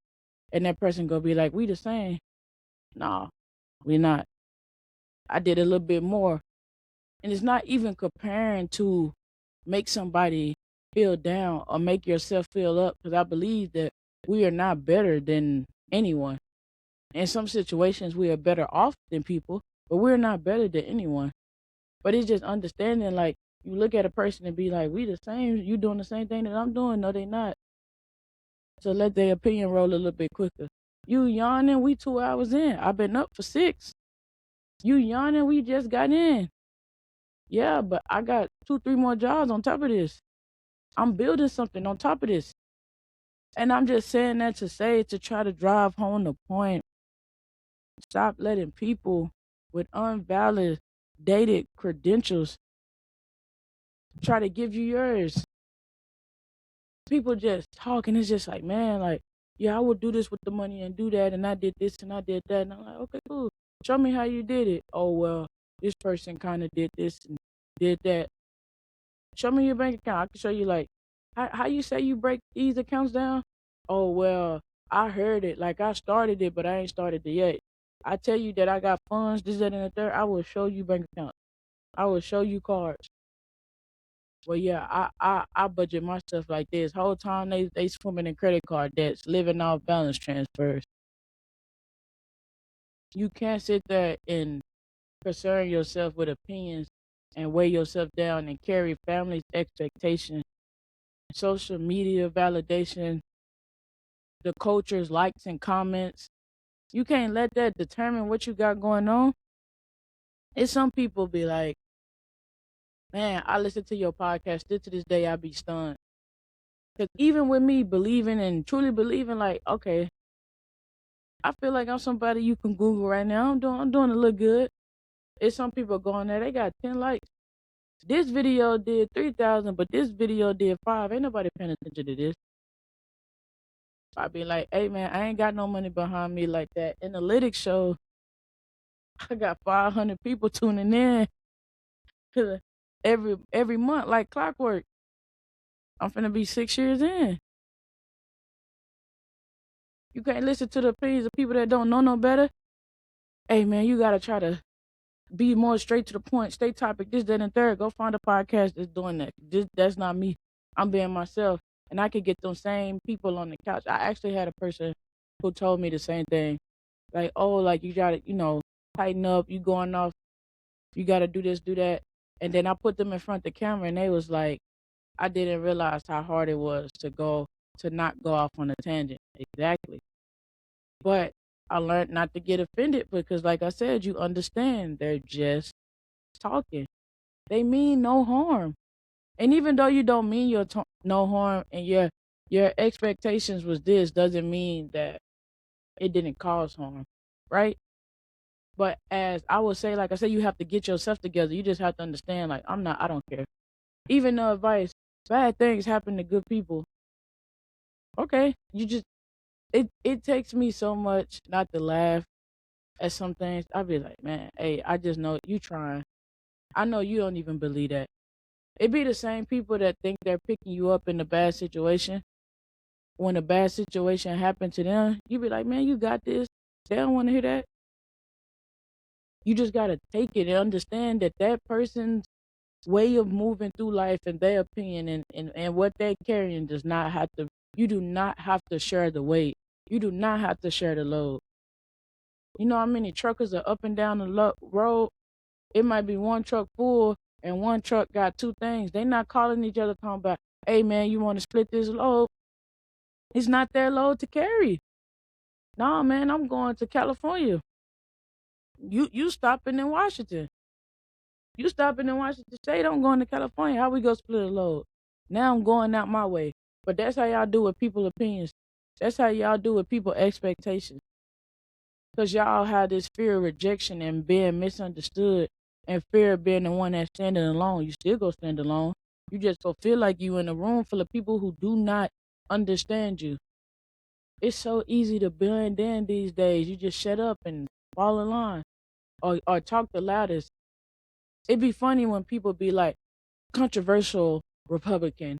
And that person gonna be like, we the same. Nah, we not. I did a little bit more. And it's not even comparing to make somebody feel down or make yourself feel up, because I believe that we are not better than anyone. In some situations, we are better off than people, but we're not better than anyone. But it's just understanding, like, you look at a person and be like, we the same, you doing the same thing that I'm doing. No, they not. So let their opinion roll a little bit quicker. You yawning, we 2 hours in. I've been up for 6. You yawning, we just got in. Yeah, but I got 2, 3 more jobs on top of this. I'm building something on top of this. And I'm just saying that to try to drive home the point. Stop letting people with unvalidated credentials try to give you yours. People just talking. It's just like, man, like, yeah, I would do this with the money and do that, and I did this and I did that. And I'm like, okay, cool. Show me how you did it. Oh, well, this person kind of did this and did that. Show me your bank account. I can show you, like, how you say you break these accounts down? Oh, well, I heard it. Like, I started it, but I ain't started it yet. I tell you that I got funds, this, that, and the third. I will show you bank accounts. I will show you cards. Well, yeah, I budget my stuff like this. Whole time they swimming in credit card debts, living off balance transfers. You can't sit there and concern yourself with opinions and weigh yourself down and carry family's expectations, social media validation, the culture's likes and comments. You can't let that determine what you got going on. It's some people be like, man, I listen to your podcast. Still to this day, I be stunned. Because even with me believing and truly believing, like, okay, I feel like I'm somebody you can Google right now. I'm doing a little good. It's some people going there, they got 10 likes. This video did 3,000, but this video did 5. Ain't nobody paying attention to this. I be like, hey man, I ain't got no money behind me like that. Analytics show I got 500 people tuning in every month like clockwork. I'm finna be 6 years in. You can't listen to the opinions of people that don't know no better. Hey man, you gotta try to be more straight to the point, stay topic, this, that, and third. Go find a podcast that's doing that. That's not me. I'm being myself. And I could get those same people on the couch. I actually had a person who told me the same thing. Like, oh, like you gotta, tighten up, you going off, you gotta do this, do that. And then I put them in front of the camera and they was like, I didn't realize how hard it was to not go off on a tangent. Exactly. But I learned not to get offended because, like I said, you understand they're just talking. They mean no harm. And even though you don't mean no harm and your expectations was this, doesn't mean that it didn't cause harm, right? But as I would say, like I said, you have to get yourself together. You just have to understand, like, I don't care. Even the advice, bad things happen to good people. Okay, it takes me so much not to laugh at some things. I'll be like, man, hey, I just know you trying. I know you don't even believe that. It be the same people that think they're picking you up in a bad situation. When a bad situation happened to them, you be like, man, you got this. They don't want to hear that. You just gotta take it and understand that that person's way of moving through life and their opinion and what they're carrying does not have to. You do not have to share the weight. You do not have to share the load. You know how many truckers are up and down the road? It might be one truck full and one truck got two things. They not calling each other talking about, hey man, you want to split this load? It's not their load to carry. Nah, man, I'm going to California. You stopping in Washington. You stopping in Washington State. I'm going to California. How we go split a load? Now I'm going out my way. But that's how y'all do with people's opinions. That's how y'all do with people's expectations. Because y'all have this fear of rejection and being misunderstood and fear of being the one that's standing alone. You still go stand alone. You just go feel like you in a room full of people who do not understand you. It's so easy to blend in these days. You just shut up and fall in line or talk the loudest. It'd be funny when people be like, controversial Republican.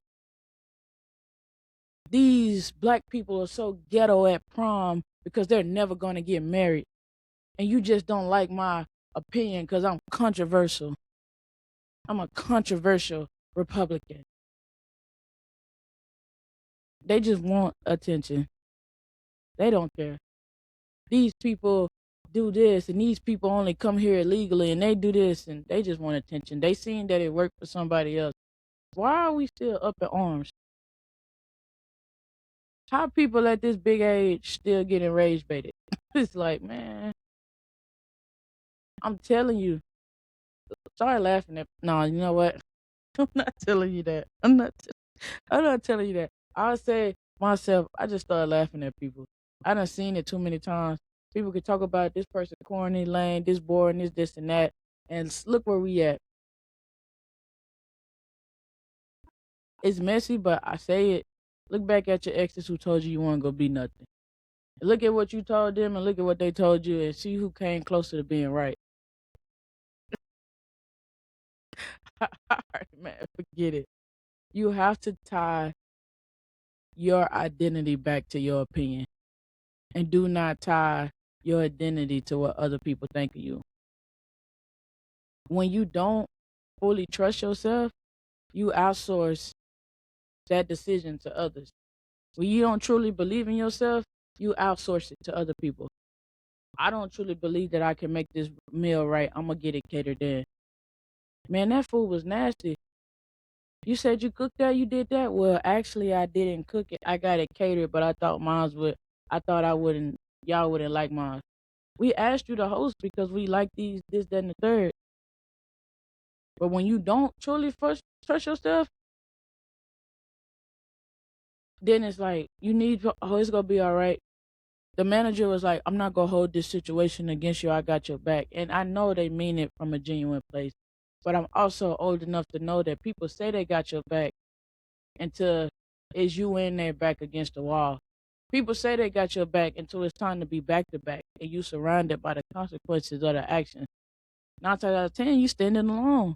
These black people are so ghetto at prom because they're never going to get married. And you just don't like my opinion because I'm controversial. I'm a controversial Republican. They just want attention. They don't care. These people do this and these people only come here illegally and they do this and they just want attention. They seen that it worked for somebody else. Why are we still up in arms? How people at this big age still getting rage baited? It's like, man, I'm telling you. Sorry laughing at. No, you know what? I'm not telling you that. I'm not telling you that. I'll say myself. I just started laughing at people. I done seen it too many times. People could talk about this person corny, lame, this boring, this and that, and look where we at. It's messy, but I say it. Look back at your exes who told you you weren't gonna be nothing. Look at what you told them and look at what they told you and see who came closer to being right. Alright, man, forget it. You have to tie your identity back to your opinion and do not tie your identity to what other people think of you. When you don't fully trust yourself, you outsource that decision to others. When you don't truly believe in yourself, you outsource it to other people. I don't truly believe that I can make this meal right. I'm going to get it catered in. Man, that food was nasty. You said you cooked that, you did that? Well, actually, I didn't cook it. I got it catered, but I thought I thought y'all wouldn't like mine. We asked you to host because we like this, that, and the third. But when you don't truly first trust yourself, then it's like, it's going to be all right. The manager was like, I'm not going to hold this situation against you. I got your back. And I know they mean it from a genuine place. But I'm also old enough to know that people say they got your back until it's you in there back against the wall. People say they got your back until it's time to be back to back and you surrounded by the consequences of the action. 9 times out of 10, you standing alone.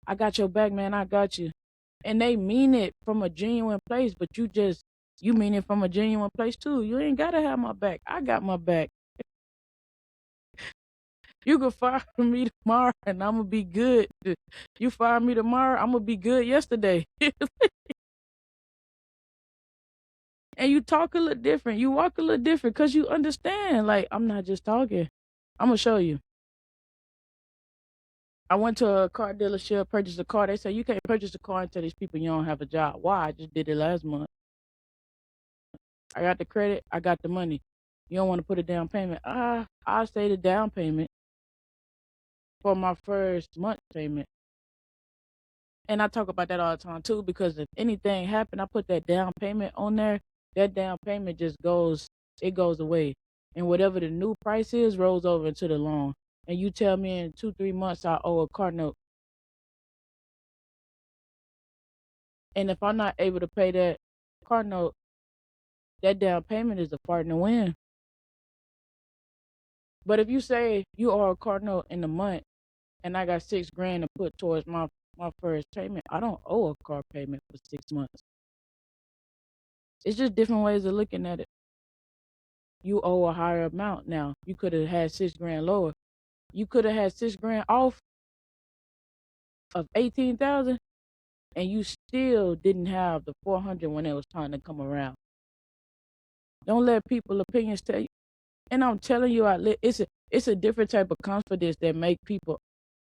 I got your back, man. I got you. And they mean it from a genuine place, but you mean it from a genuine place too. You ain't gotta have my back. I got my back. You can fire me tomorrow and I'm gonna be good. You fire me tomorrow, I'm gonna be good yesterday. And you talk a little different. You walk a little different because you understand. Like, I'm not just talking. I'm gonna show you. I went to a car dealership, purchased a car. They said you can't purchase a car and tell these people you don't have a job. Why? I just did it last month. I got the credit. I got the money. You don't want to put a down payment. I'll say the down payment for my first month payment. And I talk about that all the time too, because if anything happened, I put that down payment on there. That down payment just goes, it goes away. And whatever the new price is rolls over into the loan. And you tell me in 2-3 months I owe a car note. And if I'm not able to pay that car note, that down payment is a fart in the wind. But if you say you owe a car note in a month and I got $6,000 to put towards my first payment, I don't owe a car payment for 6 months. It's just different ways of looking at it. You owe a higher amount now. You could have had $6,000 lower. You could have had $6,000 off of 18,000, and you still didn't have the 400 when it was time to come around. Don't let people's opinions tell you. And I'm telling you, it's a different type of confidence that make people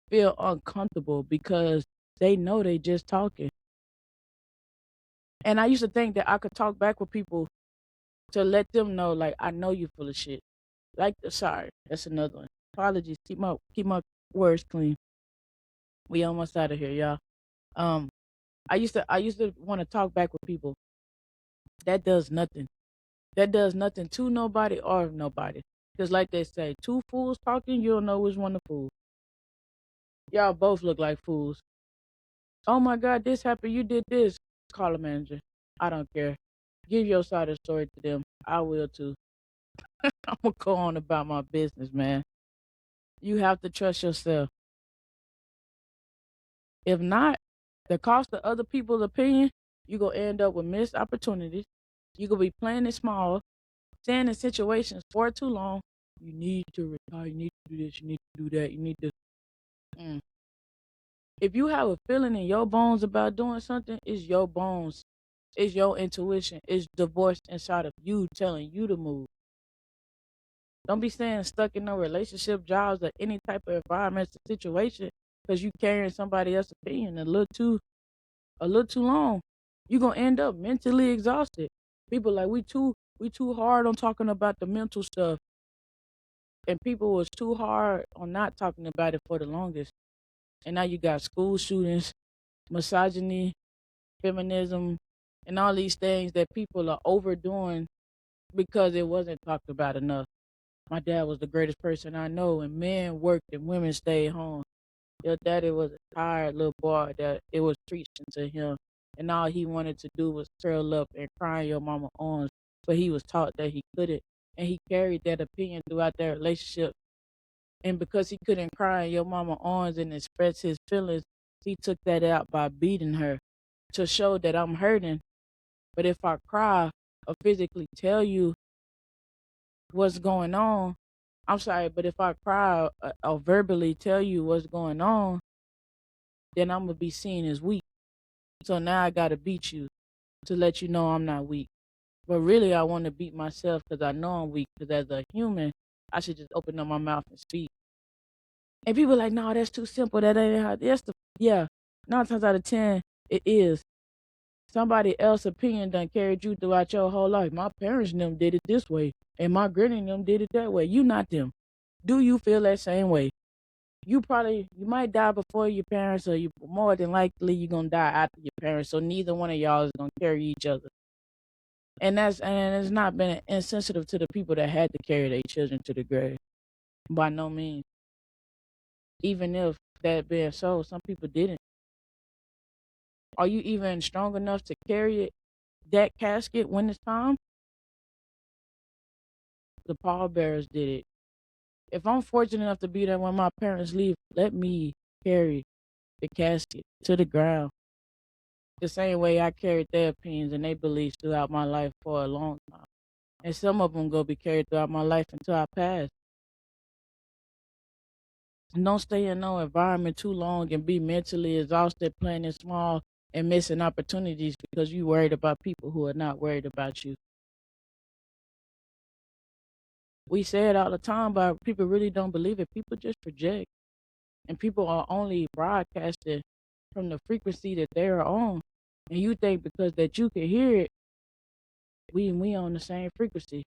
feel uncomfortable because they know they just talking. And I used to think that I could talk back with people to let them know, like, I know you full of shit. Like, sorry, that's another one. Apologies. Keep my words clean. We almost out of here, y'all. I used to want to talk back with people. That does nothing. That does nothing to nobody or nobody. Because like they say, two fools talking, you'll know which one the fool. Y'all both look like fools. Oh my God, this happened. You did this. Call a manager. I don't care. Give your side of the story to them. I will too. I'm going to go on about my business, man. You have to trust yourself. If not, the cost of other people's opinion, you're going to end up with missed opportunities. You're going to be playing it small, staying in situations for too long. You need to retire. You need to do this. You need to do that. You need to. If you have a feeling in your bones about doing something, it's your bones. It's your intuition. It's the voice inside of you telling you to move. Don't be staying stuck in no relationship, jobs, or any type of environment or situation because you carrying somebody else's opinion a little too long. You're gonna end up mentally exhausted. People like we too hard on talking about the mental stuff. And people was too hard on not talking about it for the longest. And now you got school shootings, misogyny, feminism, and all these things that people are overdoing because it wasn't talked about enough. My dad was the greatest person I know, and men worked and women stayed home. Your daddy was a tired little boy that it was preaching to him, and all he wanted to do was curl up and cry in your mama's arms, but he was taught that he couldn't, and he carried that opinion throughout their relationship. And because he couldn't cry in your mama's arms and express his feelings, he took that out by beating her to show that I'm hurting. But if I cry or physically tell you what's going on, I'm sorry, but if I cry or verbally tell you what's going on, then I'm going to be seen as weak. So now I got to beat you to let you know I'm not weak. But really, I want to beat myself because I know I'm weak. Because as a human, I should just open up my mouth and speak. And people are like, no, that's too simple. That ain't how. Yeah. 9 times out of 10, it is. Somebody else's opinion done carried you throughout your whole life. My parents and them did it this way, and my granny and them did it that way. You not them. Do you feel that same way? You might die before your parents, or you more than likely you're gonna die after your parents. So neither one of y'all is gonna carry each other. And it's not been insensitive to the people that had to carry their children to the grave. By no means. Even if that being so, some people didn't. Are you even strong enough to carry that casket when it's time? The pallbearers did it. If I'm fortunate enough to be there when my parents leave, let me carry the casket to the ground. The same way I carried their opinions and their beliefs throughout my life for a long time. And some of them go be carried throughout my life until I pass. And don't stay in no environment too long and be mentally exhausted playing it small and missing opportunities because you worried about people who are not worried about you. We say it all the time, but people really don't believe it. People just project. And people are only broadcasting from the frequency that they're on. And you think because that you can hear it, we on the same frequency.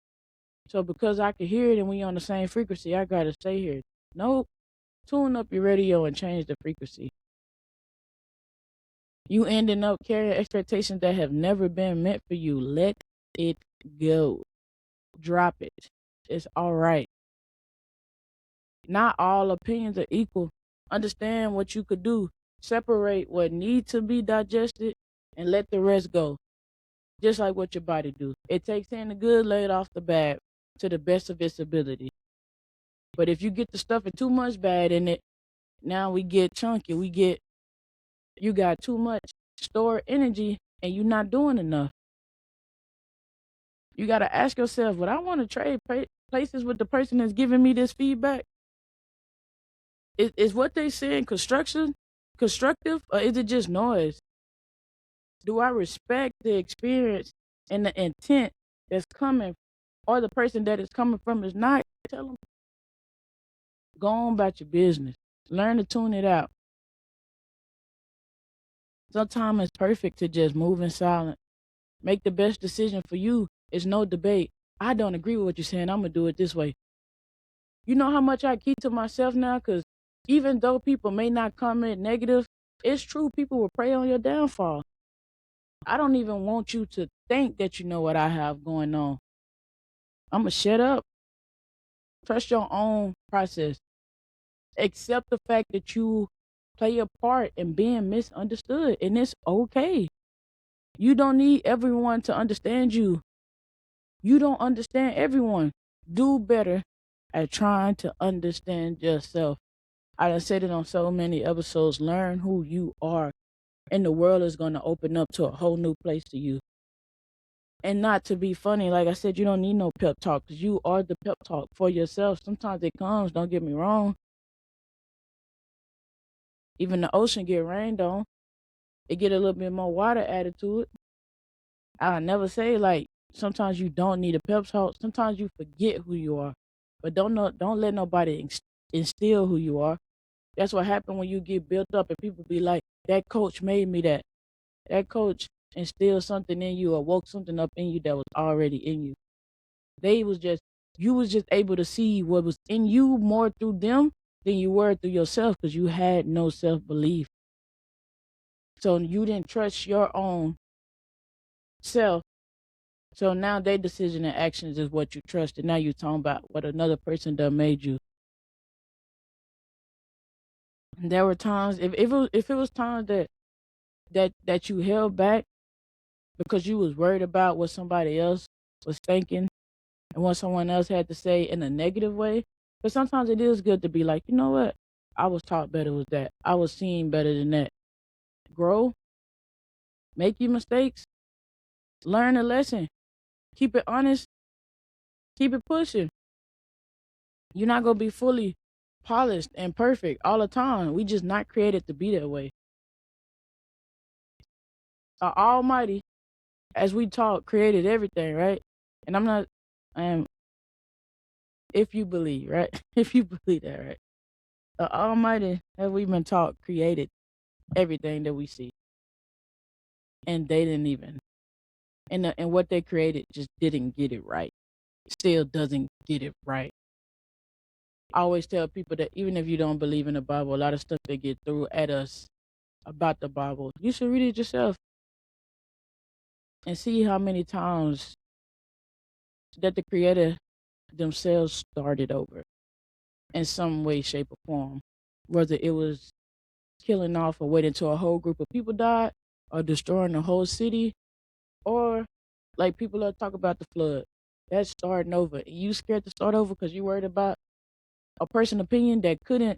So because I can hear it and we on the same frequency, I gotta stay here. Nope. Tune up your radio and change the frequency. You ending up carrying expectations that have never been meant for you. Let it go. Drop it. It's all right. Not all opinions are equal. Understand what you could do. Separate what needs to be digested and let the rest go. Just like what your body do. It takes in the good, lay it off the bad to the best of its ability. But if you get the stuff and too much bad in it, now we get chunky. You got too much stored energy and you're not doing enough. You got to ask yourself, would I want to trade places with the person that's giving me this feedback? Is what they saying constructive, or is it just noise? Do I respect the experience and the intent that's coming, or the person that is coming from is not? Tell them, go on about your business. Learn to tune it out. Sometimes it's perfect to just move in silence. Make the best decision for you. It's no debate. I don't agree with what you're saying. I'm going to do it this way. You know how much I keep to myself now? Because even though people may not comment negative, it's true. People will prey on your downfall. I don't even want you to think that you know what I have going on. I'm going to shut up. Trust your own process. Accept the fact that you play a part in being misunderstood, and it's okay. You don't need everyone to understand you. You don't understand everyone. Do better at trying to understand yourself. I done said it on so many episodes. Learn who you are, and the world is going to open up to a whole new place to you. And not to be funny, like I said, you don't need no pep talk because you are the pep talk for yourself. Sometimes it comes, don't get me wrong. Even the ocean get rained on. It get a little bit more water added to it. I'll never say like sometimes you don't need a pep talk. Sometimes you forget who you are, but don't let nobody instill who you are. That's what happened when you get built up and people be like, that coach made me that. That coach instilled something in you or woke something up in you that was already in you. You was just able to see what was in you more through them than you were through yourself because you had no self-belief. So you didn't trust your own self. So now their decision and actions is what you trust. And now you're talking about what another person done made you. And there were times, if it was times that you held back because you was worried about what somebody else was thinking and what someone else had to say in a negative way. But sometimes it is good to be like, you know what? I was taught better with that. I was seen better than that. Grow, make your mistakes, learn a lesson, keep it honest, keep it pushing. You're not going to be fully polished and perfect all the time. We just not created to be that way. Almighty, as we talk, created everything, right? And I'm not, if you believe, right? If you believe that, right? Almighty, as we've been taught, created everything that we see. And they didn't even. And what they created just didn't get it right. Still doesn't get it right. I always tell people that even if you don't believe in the Bible, a lot of stuff they get through at us about the Bible, you should read it yourself and see how many times that the Creator themselves started over in some way, shape, or form. Whether it was killing off or waiting until a whole group of people died, or destroying the whole city, or like people that talk about the flood. That's starting over. And you scared to start over because you worried about a person's opinion that couldn't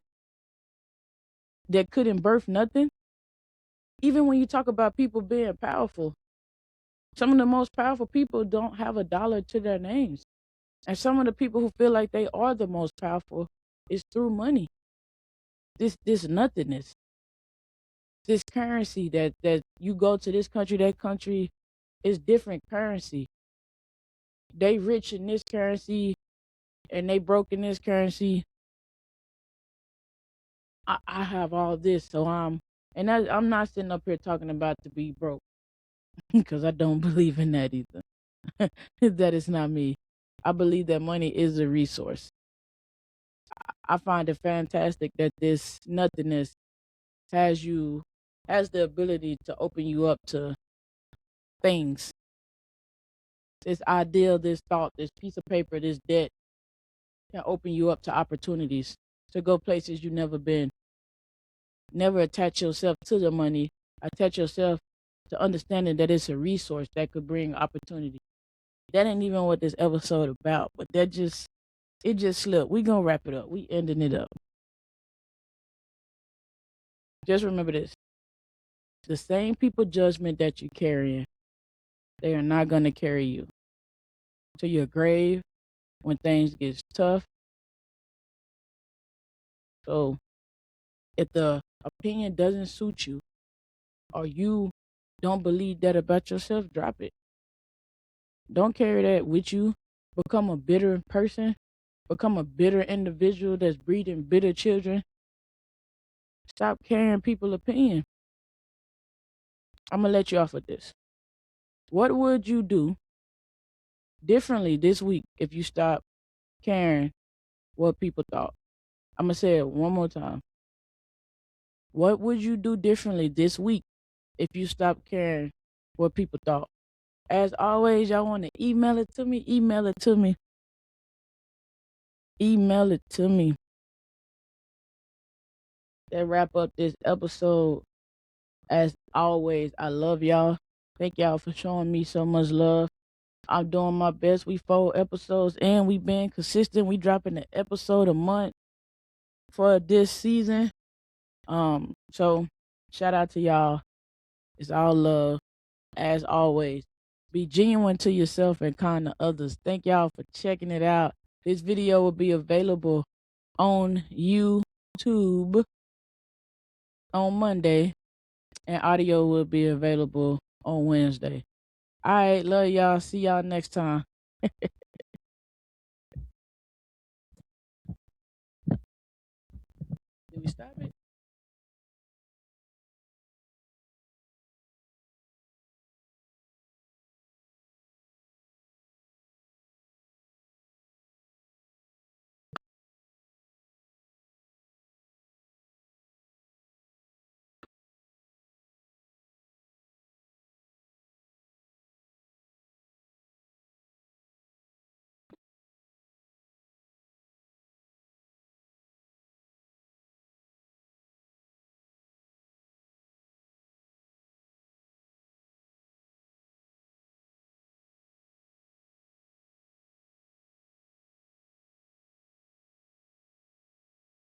birth nothing. Even when you talk about people being powerful, some of the most powerful people don't have a dollar to their names. And some of the people who feel like they are the most powerful is through money. This nothingness. This currency that you go to this country, that country is different currency. They rich in this currency and they broke in this currency. I have all this, so I'm not sitting up here talking about to be broke because I don't believe in that either. That is not me. I believe that money is a resource. I find it fantastic that this nothingness has you has the ability to open you up to things. This ideal, this thought, this piece of paper, this debt can open you up to opportunities to go places you've never been. Never attach yourself to the money. Attach yourself to understanding that it's a resource that could bring opportunity. That ain't even what this episode about, but it just slipped. We gonna wrap it up. We ending it up. Just remember this. The same people judgment that you carrying, they are not gonna carry you to your grave when things get tough. So if the opinion doesn't suit you or you don't believe that about yourself, drop it. Don't carry that with you. Become a bitter person. Become a bitter individual that's breeding bitter children. Stop carrying people's opinion. I'm going to let you off with this. What would you do differently this week if you stop caring what people thought? I'm going to say it one more time. What would you do differently this week if you stop caring what people thought? As always, y'all want to email it to me? Email it to me. Email it to me. That wrap up this episode. As always, I love y'all. Thank y'all for showing me so much love. I'm doing my best. We 4 episodes and we been consistent. We dropping an episode a month for this season. So shout out to y'all. It's all love. As always, be genuine to yourself and kind to others. Thank y'all for checking it out. This video will be available on YouTube on Monday, and audio will be available on Wednesday. All right, love y'all. See y'all next time.